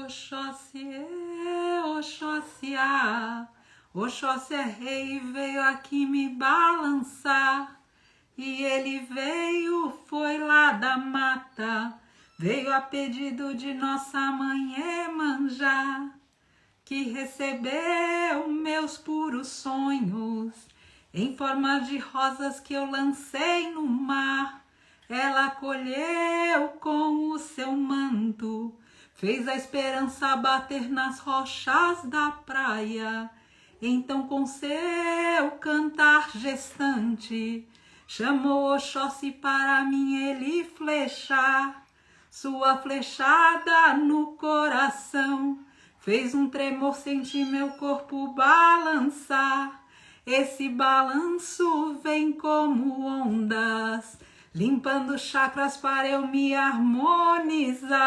Oxóssi, Oxóssi é rei, veio aqui me balançar. E ele veio, foi lá da mata, veio a pedido de nossa mãe Emanjá, que recebeu meus puros sonhos, em forma de rosas que eu lancei no mar. Ela colheu com o seu manto, fez a esperança bater nas rochas da praia. Então com seu cantar gestante, chamou Oxóssi para mim ele flechar. Sua flechada no coração fez um tremor, senti meu corpo balançar. Esse balanço vem como ondas, limpando chakras para eu me harmonizar.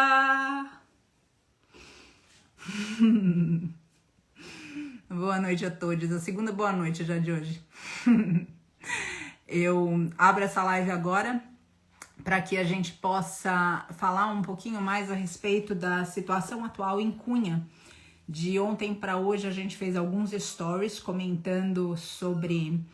Boa noite a todos, a segunda boa noite já de hoje. Eu abro essa live agora para que a gente possa falar um pouquinho mais a respeito da situação atual em Cunha. De ontem para hoje a gente fez alguns stories comentando sobre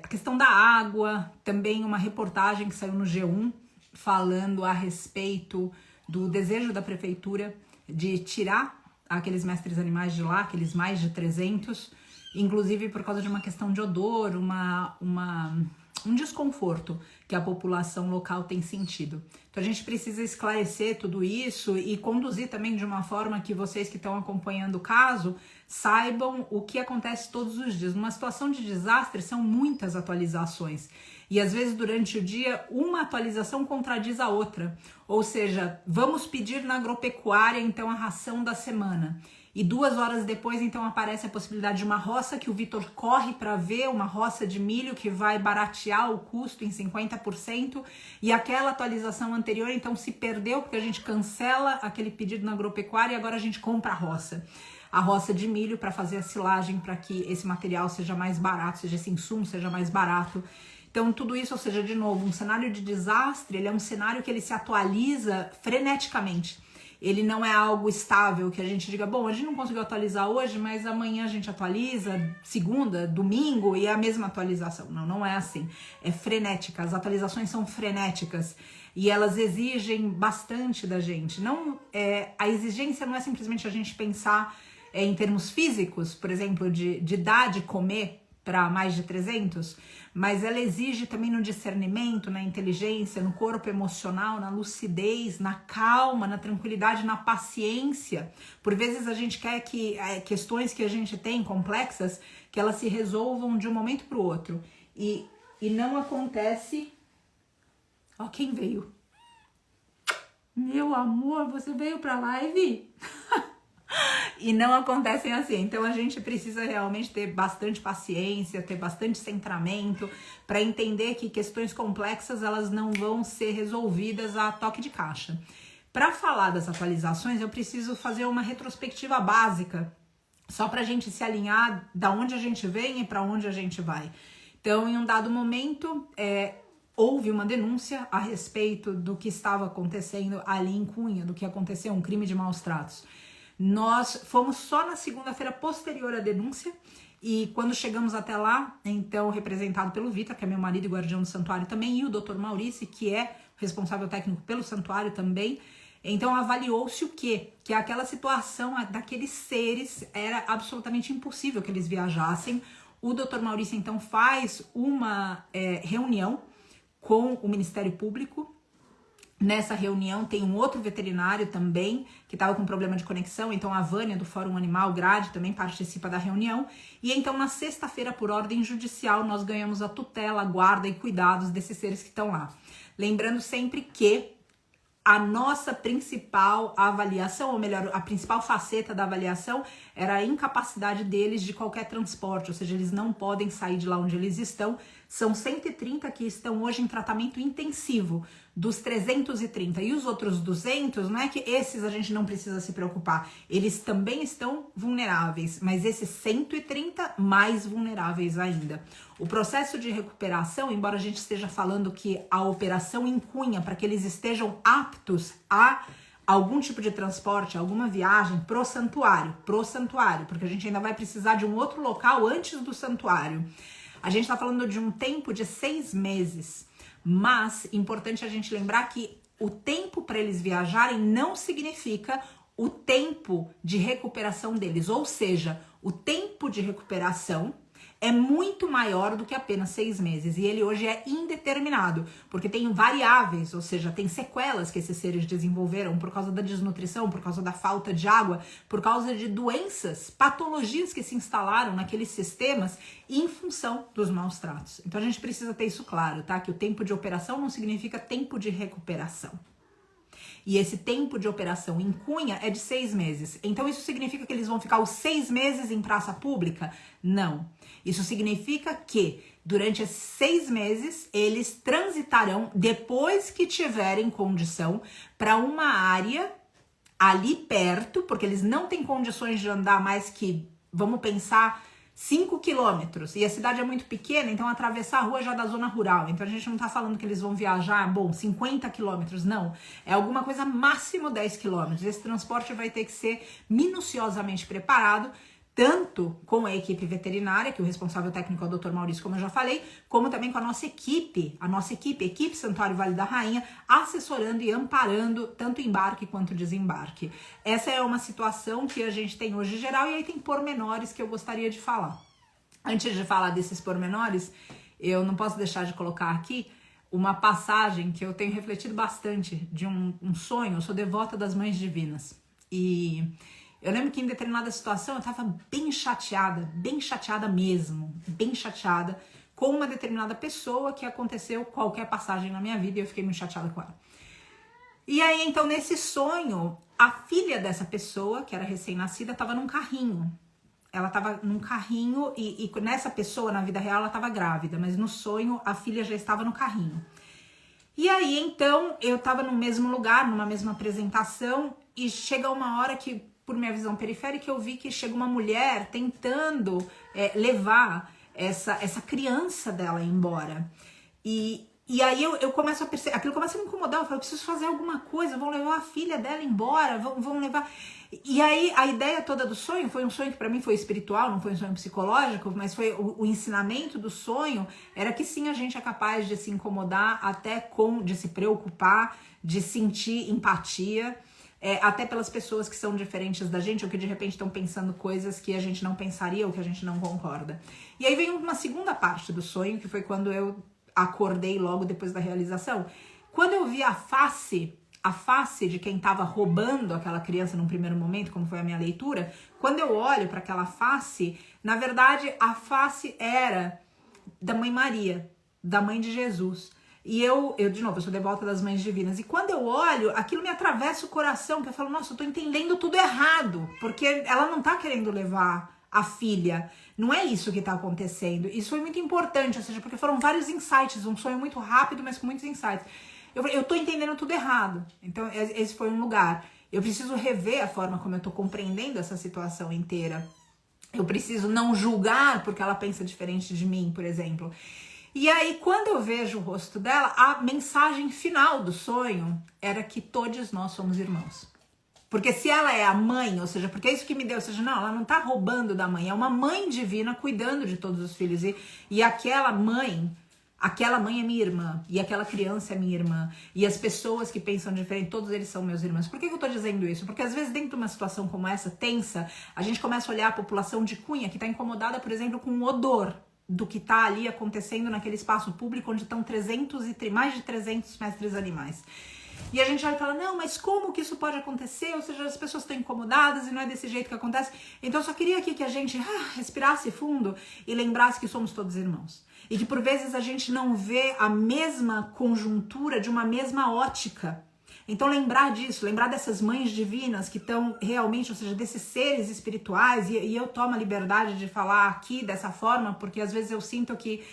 a questão da água, também uma reportagem que saiu no G1 falando a respeito do desejo da prefeitura de tirar aqueles mestres animais de lá, aqueles mais de 300, inclusive por causa de uma questão de odor, um desconforto que a população local tem sentido. Então a gente precisa esclarecer tudo isso e conduzir também de uma forma que vocês que estão acompanhando o caso saibam o que acontece todos os dias. Numa situação de desastre são muitas atualizações e às vezes durante o dia uma atualização contradiz a outra. Ou seja, vamos pedir na agropecuária então a ração da semana. E 2 horas depois, então, aparece a possibilidade de uma roça que o Vitor corre para ver, uma roça de milho que vai baratear o custo em 50%, e aquela atualização anterior, então, se perdeu, porque a gente cancela aquele pedido na agropecuária e agora a gente compra a roça de milho para fazer a silagem, para que esse material seja mais barato, seja esse insumo seja mais barato. Então, tudo isso, ou seja, de novo, um cenário de desastre, ele é um cenário que ele se atualiza freneticamente. Ele não é algo estável, que a gente diga, bom, a gente não conseguiu atualizar hoje, mas amanhã a gente atualiza, segunda, domingo, e é a mesma atualização. Não, não é assim. É frenética, as atualizações são frenéticas e elas exigem bastante da gente. A exigência não é simplesmente a gente pensar em termos físicos, por exemplo, de dar de comer para mais de 300, mas ela exige também no discernimento, na inteligência, no corpo emocional, na lucidez, na calma, na tranquilidade, na paciência. Por vezes a gente quer que questões que a gente tem complexas, que elas se resolvam de um momento para o outro. E não acontece... Ó, quem veio? Meu amor, você veio para a live? E não acontecem assim, então a gente precisa realmente ter bastante paciência, ter bastante centramento para entender que questões complexas elas não vão ser resolvidas a toque de caixa. Para falar das atualizações eu preciso fazer uma retrospectiva básica, só para a gente se alinhar da onde a gente vem e para onde a gente vai. Então em um dado momento houve uma denúncia a respeito do que estava acontecendo ali em Cunha, do que aconteceu, um crime de maus tratos. Nós fomos só na segunda-feira posterior à denúncia e quando chegamos até lá, então representado pelo Vitor, que é meu marido e guardião do santuário também, e o Dr. Maurício, que é responsável técnico pelo santuário também, então avaliou-se o quê? Que aquela situação daqueles seres era absolutamente impossível que eles viajassem. O Dr. Maurício então faz uma reunião com o Ministério Público. Nessa reunião tem um outro veterinário também, que estava com problema de conexão, então a Vânia do Fórum Animal Grade também participa da reunião. E então na sexta-feira, por ordem judicial, nós ganhamos a tutela, a guarda e cuidados desses seres que estão lá. Lembrando sempre que a nossa principal avaliação, ou melhor, a principal faceta da avaliação era a incapacidade deles de qualquer transporte, ou seja, eles não podem sair de lá onde eles estão. São 130 que estão hoje em tratamento intensivo, dos 330. E os outros 200, não é que esses a gente não precisa se preocupar, eles também estão vulneráveis, mas esses 130 mais vulneráveis ainda. O processo de recuperação, embora a gente esteja falando que a operação em Cunha, para que eles estejam aptos a algum tipo de transporte, alguma viagem pro santuário, porque a gente ainda vai precisar de um outro local antes do santuário. A gente está falando de um tempo de 6 meses, mas importante a gente lembrar que o tempo para eles viajarem não significa o tempo de recuperação deles, ou seja, o tempo de recuperação é muito maior do que apenas 6 meses, e ele hoje é indeterminado, porque tem variáveis, ou seja, tem sequelas que esses seres desenvolveram por causa da desnutrição, por causa da falta de água, por causa de doenças, patologias que se instalaram naqueles sistemas em função dos maus tratos. Então a gente precisa ter isso claro, tá? Que o tempo de operação não significa tempo de recuperação. E esse tempo de operação em Cunha é de 6 meses. Então isso significa que eles vão ficar os 6 meses em praça pública? Não. Isso significa que durante esses 6 meses eles transitarão, depois que tiverem condição, para uma área ali perto, porque eles não têm condições de andar mais que, vamos pensar, 5 quilômetros, e a cidade é muito pequena, então atravessar a rua já é da zona rural, então a gente não tá falando que eles vão viajar, 50 quilômetros, não, é alguma coisa máximo 10 quilômetros, esse transporte vai ter que ser minuciosamente preparado, tanto com a equipe veterinária, que o responsável técnico é o Dr. Maurício, como eu já falei, como também com a nossa equipe Santuário Vale da Rainha, assessorando e amparando tanto embarque quanto desembarque. Essa é uma situação que a gente tem hoje geral, e aí tem pormenores que eu gostaria de falar. Antes de falar desses pormenores, eu não posso deixar de colocar aqui uma passagem que eu tenho refletido bastante, de um sonho. Eu sou devota das Mães Divinas, e eu lembro que em determinada situação eu tava bem chateada mesmo, bem chateada com uma determinada pessoa que aconteceu qualquer passagem na minha vida, e eu fiquei muito chateada com ela. E aí, então, nesse sonho, a filha dessa pessoa, que era recém-nascida, tava num carrinho. Ela tava num carrinho e nessa pessoa, na vida real, ela tava grávida, mas no sonho a filha já estava no carrinho. E aí, então, eu tava no mesmo lugar, numa mesma apresentação, e chega uma hora que, por minha visão periférica, eu vi que chega uma mulher tentando levar essa criança dela embora. E aí eu começo a perceber, aquilo começa a me incomodar, eu falo, eu preciso fazer alguma coisa, vão levar a filha dela embora, vão levar... E aí a ideia toda do sonho, foi um sonho que para mim foi espiritual, não foi um sonho psicológico, mas foi o ensinamento do sonho, era que sim, a gente é capaz de se incomodar, de se preocupar, de sentir empatia, até pelas pessoas que são diferentes da gente, ou que de repente estão pensando coisas que a gente não pensaria, ou que a gente não concorda. E aí vem uma segunda parte do sonho, que foi quando eu acordei logo depois da realização. Quando eu vi a face de quem estava roubando aquela criança num primeiro momento, como foi a minha leitura, quando eu olho para aquela face, na verdade a face era da Mãe Maria, da Mãe de Jesus. E eu, de novo, eu sou devota das Mães Divinas. E quando eu olho, aquilo me atravessa o coração, que eu falo, nossa, eu tô entendendo tudo errado. Porque ela não tá querendo levar a filha. Não é isso que tá acontecendo. Isso foi muito importante, ou seja, porque foram vários insights. Um sonho muito rápido, mas com muitos insights. Eu tô entendendo tudo errado. Então, esse foi um lugar. Eu preciso rever a forma como eu tô compreendendo essa situação inteira. Eu preciso não julgar porque ela pensa diferente de mim, por exemplo. E aí, quando eu vejo o rosto dela, a mensagem final do sonho era que todos nós somos irmãos. Porque se ela é a mãe, ou seja, porque é isso que me deu, ou seja, não, ela não tá roubando da mãe, é uma mãe divina cuidando de todos os filhos. E aquela mãe é minha irmã, e aquela criança é minha irmã, e as pessoas que pensam diferente, todos eles são meus irmãos. Por que eu tô dizendo isso? Porque às vezes dentro de uma situação como essa, tensa, a gente começa a olhar a população de Cunha, que tá incomodada, por exemplo, com o odor do que tá ali acontecendo naquele espaço público onde estão mais de 300 mestres animais. E a gente vai falar, não, mas como que isso pode acontecer? Ou seja, as pessoas estão incomodadas e não é desse jeito que acontece. Então eu só queria aqui que a gente respirasse fundo e lembrasse que somos todos irmãos. E que por vezes a gente não vê a mesma conjuntura de uma mesma ótica. Então lembrar disso, lembrar dessas mães divinas que estão realmente, ou seja, desses seres espirituais, e eu tomo a liberdade de falar aqui dessa forma, porque às vezes eu sinto que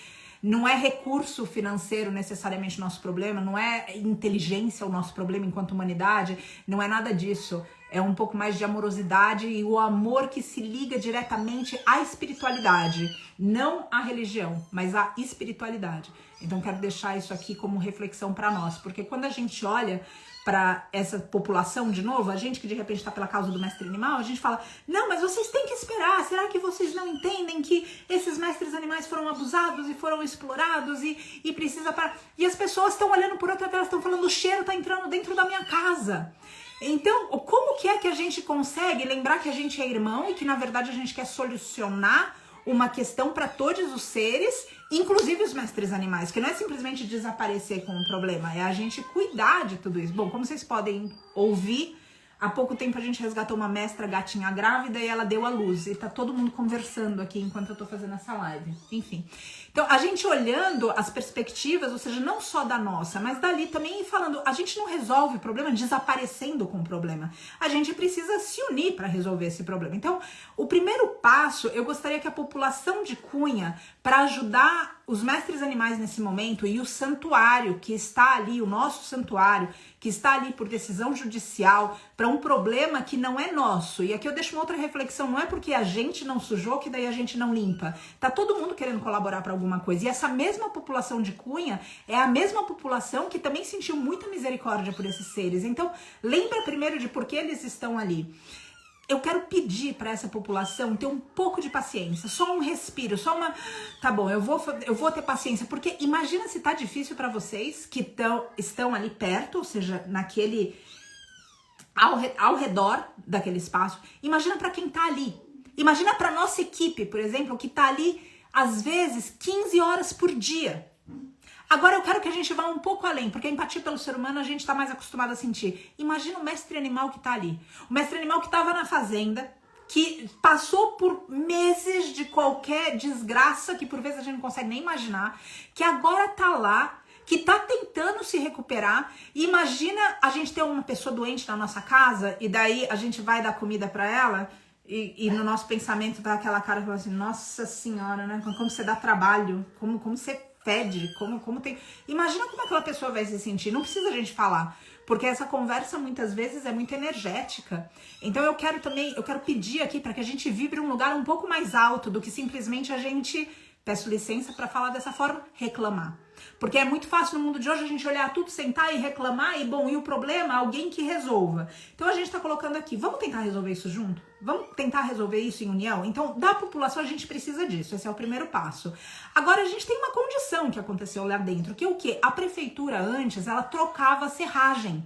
não é recurso financeiro necessariamente o nosso problema, não é inteligência o nosso problema enquanto humanidade, não é nada disso. é um pouco mais de amorosidade e o amor que se liga diretamente à espiritualidade, não à religião, mas à espiritualidade. Então quero deixar isso aqui como reflexão para nós, porque quando a gente olha para essa população de novo, a gente que de repente está pela causa do mestre animal, a gente fala, não, mas vocês têm que esperar, será que vocês não entendem que esses mestres animais foram abusados e foram explorados e precisa parar? E as pessoas estão olhando por outra, elas estão falando, o cheiro está entrando dentro da minha casa. Então, como que é que a gente consegue lembrar que a gente é irmão e que na verdade a gente quer solucionar uma questão para todos os seres, inclusive os mestres animais, que não é simplesmente desaparecer com o problema, é a gente cuidar de tudo isso. Bom, como vocês podem ouvir, há pouco tempo a gente resgatou uma mestra gatinha grávida e ela deu à luz. E tá todo mundo conversando aqui enquanto eu tô fazendo essa live. Enfim. Então, a gente olhando as perspectivas, ou seja, não só da nossa, mas dali também falando, a gente não resolve o problema desaparecendo com o problema. A gente precisa se unir para resolver esse problema. Então, o primeiro passo, eu gostaria que a população de Cunha, para ajudar os mestres animais nesse momento e o santuário que está ali, o nosso santuário, que está ali por decisão judicial, para um problema que não é nosso. E aqui eu deixo uma outra reflexão, não é porque a gente não sujou que daí a gente não limpa. Tá todo mundo querendo colaborar para alguma coisa. E essa mesma população de Cunha é a mesma população que também sentiu muita misericórdia por esses seres. Então, lembra primeiro de por que eles estão ali. Eu quero pedir para essa população ter um pouco de paciência, só um respiro, só uma... Tá bom, eu vou ter paciência, porque imagina se tá difícil para vocês que estão ali perto, ou seja, naquele... ao redor daquele espaço. Imagina para quem tá ali. Imagina para nossa equipe, por exemplo, que tá ali, às vezes, 15 horas por dia. Agora eu quero que a gente vá um pouco além, porque a empatia pelo ser humano a gente está mais acostumado a sentir. Imagina o mestre animal que está ali. O mestre animal que estava na fazenda, que passou por meses de qualquer desgraça, que por vezes a gente não consegue nem imaginar, que agora está lá, que está tentando se recuperar. E imagina a gente ter uma pessoa doente na nossa casa, e daí a gente vai dar comida para ela, e no nosso pensamento tá aquela cara falando assim, nossa senhora, né? Como você dá trabalho, como você fede, como tem... Imagina como aquela pessoa vai se sentir, não precisa a gente falar, porque essa conversa muitas vezes é muito energética. Então eu quero pedir aqui para que a gente vibre um lugar um pouco mais alto do que simplesmente a gente, peço licença para falar dessa forma, reclamar. Porque é muito fácil no mundo de hoje a gente olhar tudo, sentar e reclamar, e bom, e o problema, alguém que resolva. Então a gente tá colocando aqui, vamos tentar resolver isso junto? Vamos tentar resolver isso em união? Então, da população a gente precisa disso, esse é o primeiro passo. Agora a gente tem uma condição que aconteceu lá dentro, que é o quê? A prefeitura antes, ela trocava a serragem.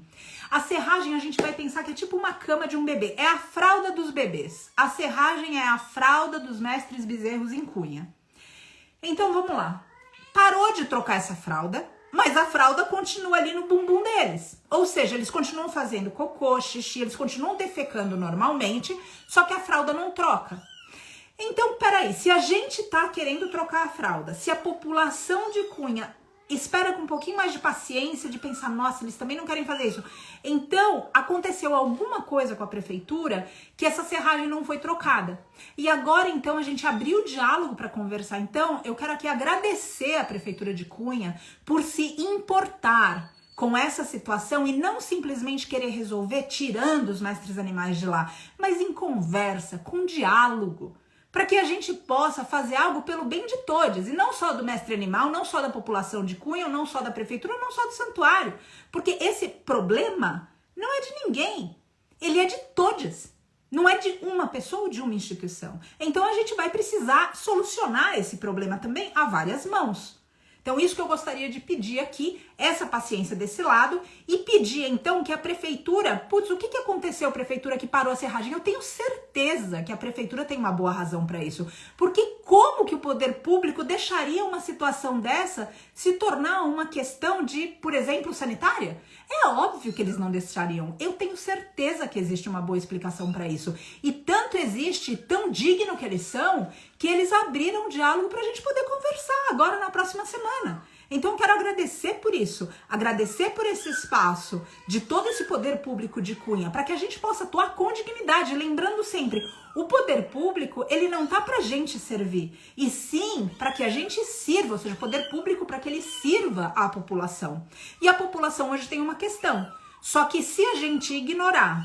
A serragem a gente vai pensar que é tipo uma cama de um bebê, é a fralda dos bebês. A serragem é a fralda dos mestres bezerros em Cunha. Então vamos lá. Parou de trocar essa fralda, mas a fralda continua ali no bumbum deles. Ou seja, eles continuam fazendo cocô, xixi, eles continuam defecando normalmente, só que a fralda não troca. Então, peraí, se a gente tá querendo trocar a fralda, se a população de Cunha espera com um pouquinho mais de paciência, de pensar, nossa, eles também não querem fazer isso. Então, aconteceu alguma coisa com a prefeitura que essa serragem não foi trocada. E agora, então, a gente abriu o diálogo para conversar. Então, eu quero aqui agradecer a prefeitura de Cunha por se importar com essa situação e não simplesmente querer resolver tirando os mestres animais de lá, mas em conversa, com diálogo, para que a gente possa fazer algo pelo bem de todos, e não só do mestre animal, não só da população de Cunha, não só da prefeitura, não só do santuário, porque esse problema não é de ninguém, ele é de todos, não é de uma pessoa ou de uma instituição. Então a gente vai precisar solucionar esse problema também a várias mãos. Então isso que eu gostaria de pedir aqui, essa paciência desse lado, e pedir então que a prefeitura, putz, o que aconteceu, prefeitura, que parou a serragem? Eu tenho certeza que a prefeitura tem uma boa razão para isso, porque como que o poder público deixaria uma situação dessa se tornar uma questão de, por exemplo, sanitária? É óbvio que eles não deixariam, eu tenho certeza que existe uma boa explicação para isso, e tanto existe, tão digno que eles são, que eles abriram um diálogo para a gente poder conversar agora na próxima semana. Então eu quero agradecer por isso, agradecer por esse espaço de todo esse poder público de Cunha, para que a gente possa atuar com dignidade, lembrando sempre, o poder público, ele não tá pra gente servir, e sim para que a gente sirva, ou seja, o poder público para que ele sirva à população. E a população hoje tem uma questão, só que se a gente ignorar,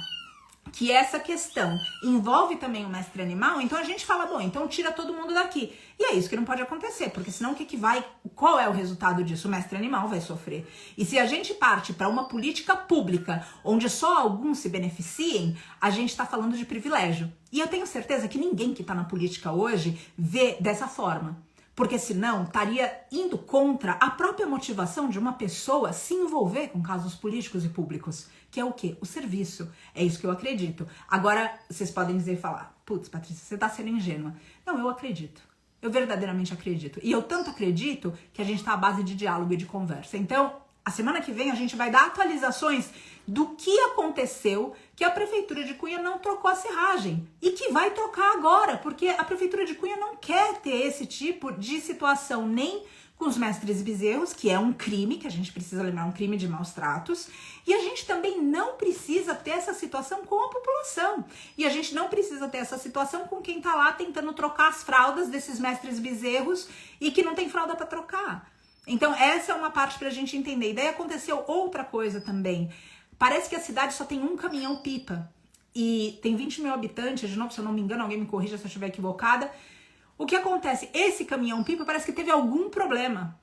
que essa questão envolve também o mestre animal, então a gente fala, bom, então tira todo mundo daqui. E é isso que não pode acontecer, porque senão qual é o resultado disso? O mestre animal vai sofrer. E se a gente parte para uma política pública onde só alguns se beneficiem, a gente está falando de privilégio. E eu tenho certeza que ninguém que está na política hoje vê dessa forma. Porque senão estaria indo contra a própria motivação de uma pessoa se envolver com casos políticos e públicos. Que é o quê? O serviço. É isso que eu acredito. Agora, vocês podem dizer e falar, putz, Patrícia, você tá sendo ingênua. Não, eu acredito. Eu verdadeiramente acredito. E eu tanto acredito que a gente tá à base de diálogo e de conversa. Então, a semana que vem a gente vai dar atualizações do que aconteceu, que a Prefeitura de Cunha não trocou a serragem e que vai trocar agora, porque a Prefeitura de Cunha não quer ter esse tipo de situação nem com os mestres bezerros, que é um crime, que a gente precisa lembrar, um crime de maus tratos, e a gente também não precisa ter essa situação com a população, e a gente não precisa ter essa situação com quem tá lá tentando trocar as fraldas desses mestres bezerros e que não tem fralda para trocar. Então essa é uma parte pra gente entender. E daí aconteceu outra coisa também. Parece que a cidade só tem um caminhão-pipa e tem 20 mil habitantes, de novo, se eu não me engano, alguém me corrija se eu estiver equivocada. O que acontece? Esse caminhão-pipa parece que teve algum problema.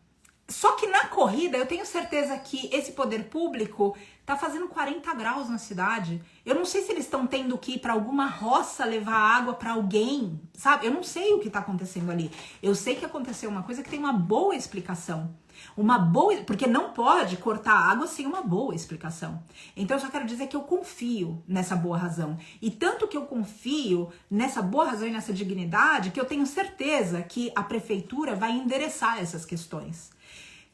Só que na corrida, eu tenho certeza que esse poder público tá fazendo 40 graus na cidade. Eu não sei se eles estão tendo que ir para alguma roça levar água para alguém, sabe? Eu não sei o que tá acontecendo ali. Eu sei que aconteceu uma coisa que tem uma boa explicação. Porque não pode cortar água sem uma boa explicação. Então eu só quero dizer que eu confio nessa boa razão. E tanto que eu confio nessa boa razão e nessa dignidade, que eu tenho certeza que a prefeitura vai endereçar essas questões.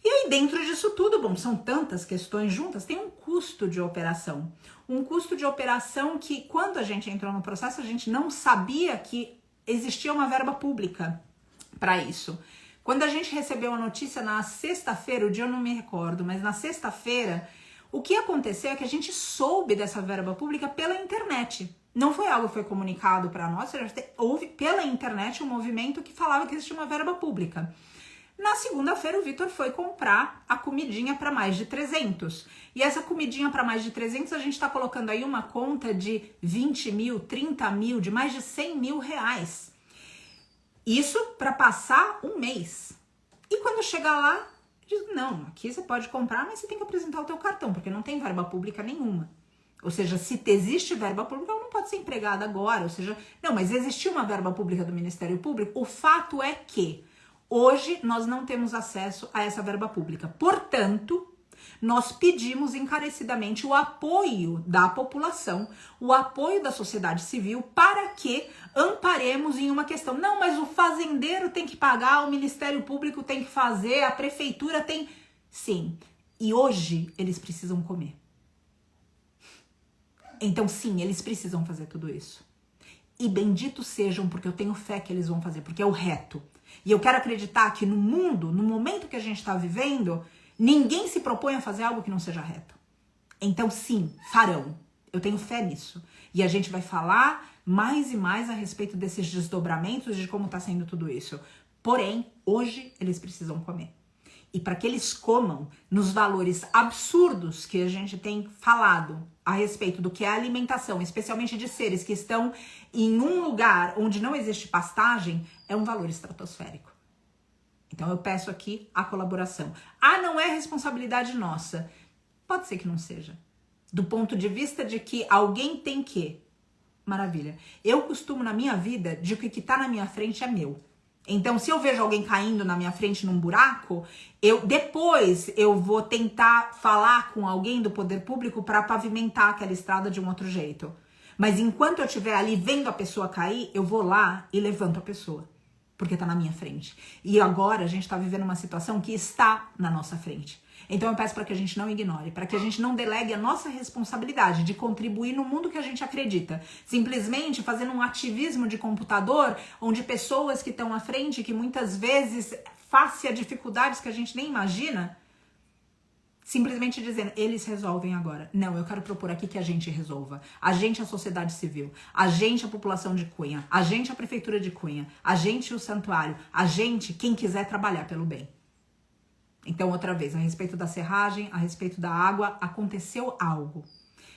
E aí dentro disso tudo, bom, são tantas questões juntas, tem um custo de operação. Um custo de operação que quando a gente entrou no processo, a gente não sabia que existia uma verba pública para isso. Quando a gente recebeu a notícia na sexta-feira, o dia eu não me recordo, mas na sexta-feira, o que aconteceu é que a gente soube dessa verba pública pela internet. Não foi algo que foi comunicado para nós, houve pela internet um movimento que falava que existia uma verba pública. Na segunda-feira, o Vitor foi comprar a comidinha para mais de 300. E essa comidinha para mais de 300, a gente está colocando aí uma conta de 20 mil, 30 mil, de mais de 100 mil reais. Isso para passar um mês. E quando chegar lá, diz, não, aqui você pode comprar, mas você tem que apresentar o teu cartão, porque não tem verba pública nenhuma. Ou seja, se existe verba pública, ela não pode ser empregada agora. Ou seja, não, mas existiu uma verba pública do Ministério Público. O fato é que hoje nós não temos acesso a essa verba pública. Portanto, nós pedimos encarecidamente o apoio da população, o apoio da sociedade civil para que amparemos em uma questão. Não, mas o fazendeiro tem que pagar, o Ministério Público tem que fazer, a prefeitura tem... Sim, e hoje eles precisam comer. Então sim, eles precisam fazer tudo isso. E benditos sejam, porque eu tenho fé que eles vão fazer, porque é o reto. E eu quero acreditar que no mundo, no momento que a gente está vivendo, ninguém se propõe a fazer algo que não seja reto. Então sim, farão. Eu tenho fé nisso. E a gente vai falar mais e mais a respeito desses desdobramentos de como está sendo tudo isso. Porém, hoje eles precisam comer. E para que eles comam nos valores absurdos que a gente tem falado a respeito do que é a alimentação, especialmente de seres que estão em um lugar onde não existe pastagem, é um valor estratosférico. Então eu peço aqui a colaboração. Ah, não é responsabilidade nossa. Pode ser que não seja. Do ponto de vista de que alguém tem que. Maravilha. Eu costumo na minha vida de que o que está na minha frente é meu. Então, se eu vejo alguém caindo na minha frente num buraco, depois eu vou tentar falar com alguém do poder público para pavimentar aquela estrada de um outro jeito. Mas enquanto eu estiver ali vendo a pessoa cair, eu vou lá e levanto a pessoa, porque está na minha frente. E agora a gente está vivendo uma situação que está na nossa frente. Então eu peço para que a gente não ignore, para que a gente não delegue a nossa responsabilidade de contribuir no mundo que a gente acredita. Simplesmente fazendo um ativismo de computador, onde pessoas que estão à frente, que muitas vezes face a dificuldades que a gente nem imagina, simplesmente dizendo, eles resolvem agora. Não, eu quero propor aqui que a gente resolva. A gente, a sociedade civil, a gente, a população de Cunha, a gente, a prefeitura de Cunha, a gente, o santuário, a gente, quem quiser trabalhar pelo bem. Então, outra vez, a respeito da serragem, a respeito da água, aconteceu algo.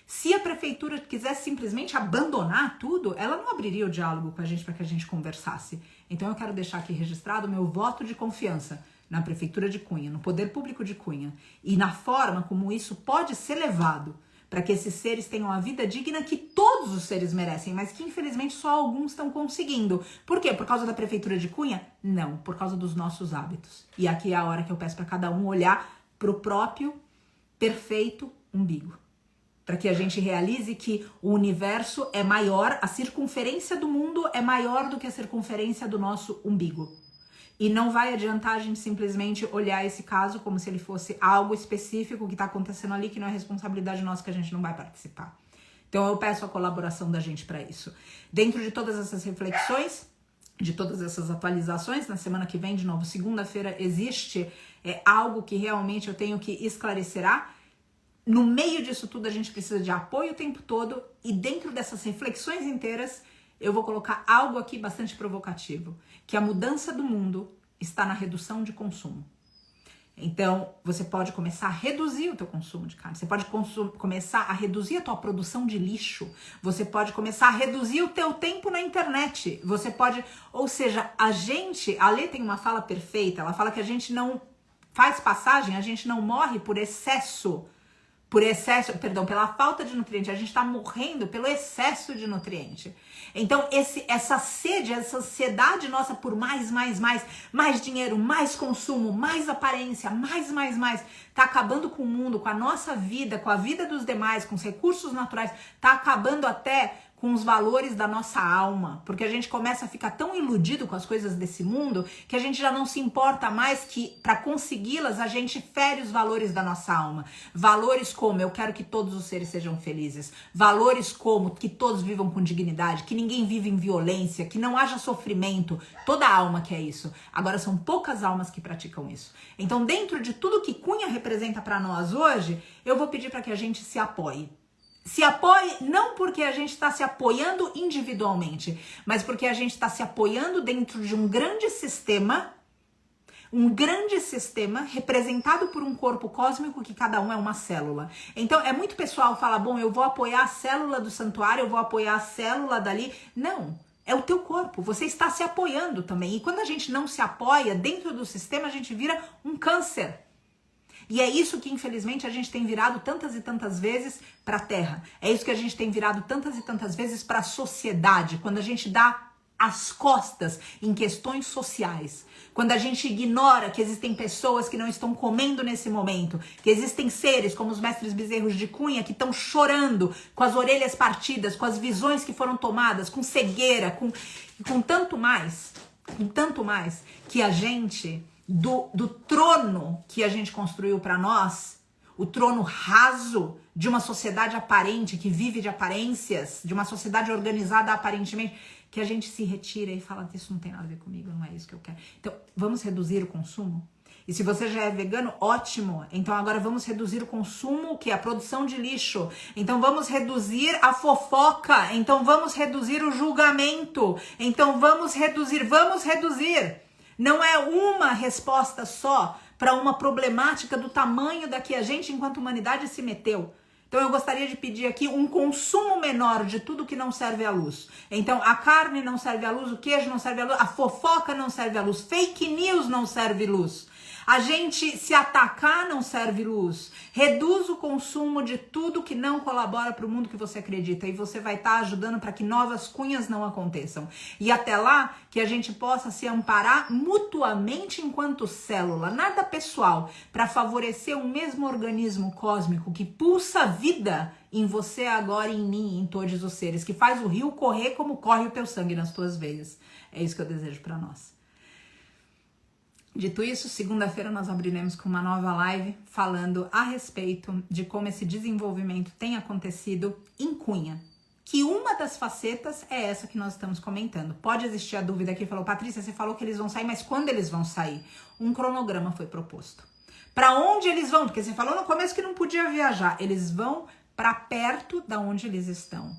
Se a prefeitura quisesse simplesmente abandonar tudo, ela não abriria o diálogo com a gente para que a gente conversasse. Então eu quero deixar aqui registrado o meu voto de confiança na Prefeitura de Cunha, no Poder Público de Cunha e na forma como isso pode ser levado para que esses seres tenham a vida digna que todos os seres merecem, mas que infelizmente só alguns estão conseguindo. Por quê? Por causa da Prefeitura de Cunha? Não, por causa dos nossos hábitos. E aqui é a hora que eu peço para cada um olhar para o próprio perfeito umbigo. Para que a gente realize que o universo é maior, a circunferência do mundo é maior do que a circunferência do nosso umbigo. E não vai adiantar a gente simplesmente olhar esse caso como se ele fosse algo específico que está acontecendo ali, que não é responsabilidade nossa, que a gente não vai participar. Então eu peço a colaboração da gente para isso. Dentro de todas essas reflexões, de todas essas atualizações, na semana que vem, de novo, segunda-feira, existe algo que realmente eu tenho que esclarecer. No meio disso tudo, a gente precisa de apoio o tempo todo, e dentro dessas reflexões inteiras, eu vou colocar algo aqui bastante provocativo, que a mudança do mundo está na redução de consumo. Então, você pode começar a reduzir o teu consumo de carne, você pode começar a reduzir a tua produção de lixo, você pode começar a reduzir o teu tempo na internet, você pode, ou seja, a Lê tem uma fala perfeita, ela fala que a gente não faz passagem, a gente não morre pela falta de nutriente, a gente está morrendo pelo excesso de nutriente. Então, essa sede, essa ansiedade nossa por mais dinheiro, mais consumo, mais aparência, mais, tá acabando com o mundo, com a nossa vida, com a vida dos demais, com os recursos naturais, tá acabando até com os valores da nossa alma, porque a gente começa a ficar tão iludido com as coisas desse mundo que a gente já não se importa mais que para consegui-las a gente fere os valores da nossa alma. Valores como eu quero que todos os seres sejam felizes, valores como que todos vivam com dignidade, que ninguém viva em violência, que não haja sofrimento. Toda alma quer isso. Agora são poucas almas que praticam isso. Então, dentro de tudo que Cunha representa para nós hoje, eu vou pedir para que a gente se apoie. Se apoie não porque a gente está se apoiando individualmente, mas porque a gente está se apoiando dentro de um grande sistema representado por um corpo cósmico que cada um é uma célula. Então é muito pessoal falar, bom, eu vou apoiar a célula do santuário, eu vou apoiar a célula dali. Não, é o teu corpo, você está se apoiando também. E quando a gente não se apoia dentro do sistema, a gente vira um câncer. E é isso que, infelizmente, a gente tem virado tantas e tantas vezes para a Terra. É isso que a gente tem virado tantas e tantas vezes para a sociedade, quando a gente dá as costas em questões sociais. Quando a gente ignora que existem pessoas que não estão comendo nesse momento, que existem seres como os mestres bezerros de Cunha que estão chorando, com as orelhas partidas, com as visões que foram tomadas, com cegueira, com tanto mais que a gente... Do trono que a gente construiu para nós, o trono raso de uma sociedade aparente, que vive de aparências, de uma sociedade organizada aparentemente, que a gente se retira e fala, isso não tem nada a ver comigo, não é isso que eu quero. Então, vamos reduzir o consumo? E se você já é vegano, ótimo. Então agora vamos reduzir o consumo, que é a produção de lixo. Então vamos reduzir a fofoca. Então vamos reduzir o julgamento. Então vamos reduzir. Não é uma resposta só para uma problemática do tamanho da que a gente, enquanto humanidade, se meteu. Então eu gostaria de pedir aqui um consumo menor de tudo que não serve à luz. Então a carne não serve à luz, o queijo não serve à luz, a fofoca não serve à luz, fake news não serve luz. A gente se atacar não serve luz. Reduz o consumo de tudo que não colabora para o mundo que você acredita. E você vai estar ajudando para que novas cunhas não aconteçam. E até lá, que a gente possa se amparar mutuamente enquanto célula, nada pessoal, para favorecer um mesmo organismo cósmico que pulsa vida em você agora, em mim, em todos os seres, que faz o rio correr como corre o teu sangue nas tuas veias. É isso que eu desejo para nós. Dito isso, segunda-feira nós abriremos com uma nova live falando a respeito de como esse desenvolvimento tem acontecido em Cunha. Que uma das facetas é essa que nós estamos comentando. Pode existir a dúvida aqui, falou, Patrícia, você falou que eles vão sair, mas quando eles vão sair? Um cronograma foi proposto. Para onde eles vão? Porque você falou no começo que não podia viajar. Eles vão para perto da onde eles estão.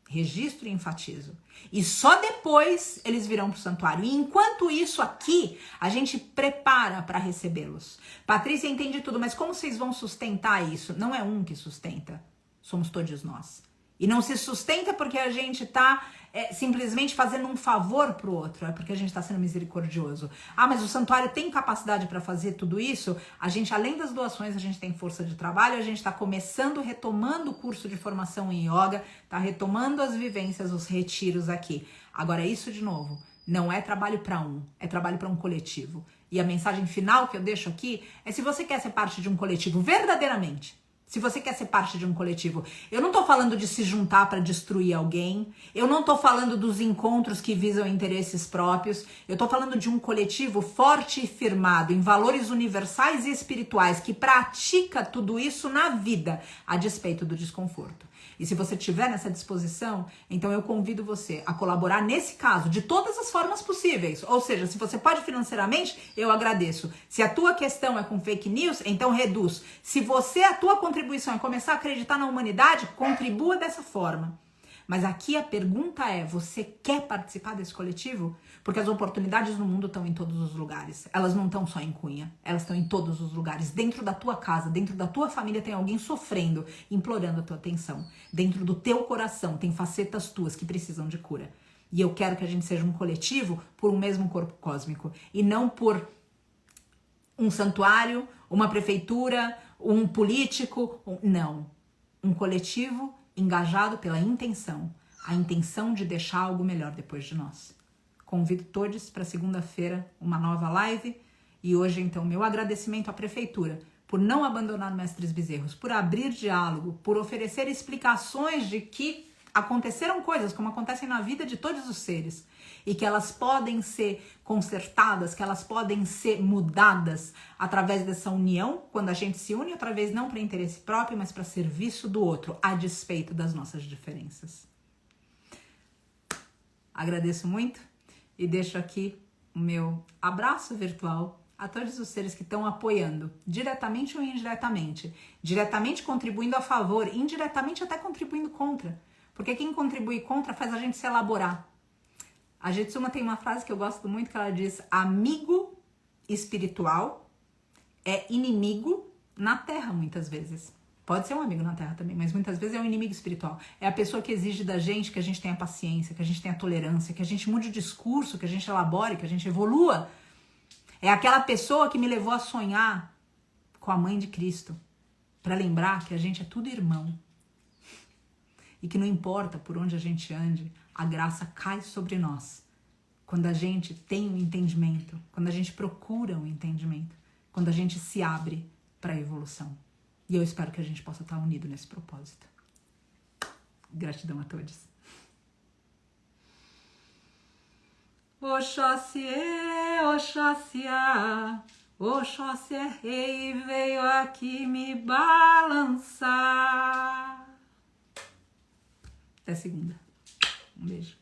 Registro e enfatizo. E só depois eles virão para o santuário. E enquanto isso aqui, a gente prepara para recebê-los. Patrícia, entendi tudo, mas como vocês vão sustentar isso? Não é um que sustenta. somos todos nós. E não se sustenta porque a gente tá simplesmente fazendo um favor pro outro, é porque a gente tá sendo misericordioso. Ah, mas o santuário tem capacidade para fazer tudo isso? A gente, além das doações, a gente tem força de trabalho, a gente tá retomando o curso de formação em yoga, tá retomando as vivências, os retiros aqui. Agora, isso de novo, não é trabalho para um, é trabalho para um coletivo. E a mensagem final que eu deixo aqui é: se você quer ser parte de um coletivo verdadeiramente, se você quer ser parte de um coletivo, eu não tô falando de se juntar para destruir alguém, eu não tô falando dos encontros que visam interesses próprios, eu tô falando de um coletivo forte e firmado em valores universais e espirituais que pratica tudo isso na vida, a despeito do desconforto. E se você tiver nessa disposição, então eu convido você a colaborar nesse caso, de todas as formas possíveis. Ou seja, se você pode financeiramente, eu agradeço. Se a tua questão é com fake news, então reduz. Se a tua contribuição é começar a acreditar na humanidade, contribua dessa forma. Mas aqui a pergunta é: você quer participar desse coletivo? Porque as oportunidades no mundo estão em todos os lugares. Elas não estão só em Cunha, elas estão em todos os lugares. Dentro da tua casa, dentro da tua família tem alguém sofrendo, implorando a tua atenção. Dentro do teu coração tem facetas tuas que precisam de cura. E eu quero que a gente seja um coletivo por um mesmo corpo cósmico. E não por um santuário, uma prefeitura, um político. Não. Um coletivo engajado pela intenção, a intenção de deixar algo melhor depois de nós. Convido todos para segunda-feira uma nova live, e hoje então meu agradecimento à prefeitura por não abandonar Mestres Bezerros, por abrir diálogo, por oferecer explicações de que aconteceram coisas como acontecem na vida de todos os seres e que elas podem ser consertadas, que elas podem ser mudadas através dessa união, quando a gente se une, outra vez não para interesse próprio, mas para serviço do outro, a despeito das nossas diferenças. Agradeço muito e deixo aqui o meu abraço virtual a todos os seres que estão apoiando, diretamente ou indiretamente, diretamente contribuindo a favor, indiretamente até contribuindo contra, porque quem contribui contra faz a gente se elaborar. A Jetsuma tem uma frase que eu gosto muito, que ela diz: amigo espiritual é inimigo na Terra, muitas vezes. Pode ser um amigo na Terra também, mas muitas vezes é um inimigo espiritual. É a pessoa que exige da gente que a gente tenha paciência, que a gente tenha tolerância, que a gente mude o discurso, que a gente elabore, que a gente evolua. É aquela pessoa que me levou a sonhar com a mãe de Cristo, para lembrar que a gente é tudo irmão. E que não importa por onde a gente ande, a graça cai sobre nós. Quando a gente tem um entendimento, quando a gente procura um entendimento, quando a gente se abre para a evolução. E eu espero que a gente possa estar unido nesse propósito. Gratidão a todos. Oxóssi, Oxóssia, Oxóssi é rei, veio aqui me balançar. Até segunda. Um beijo.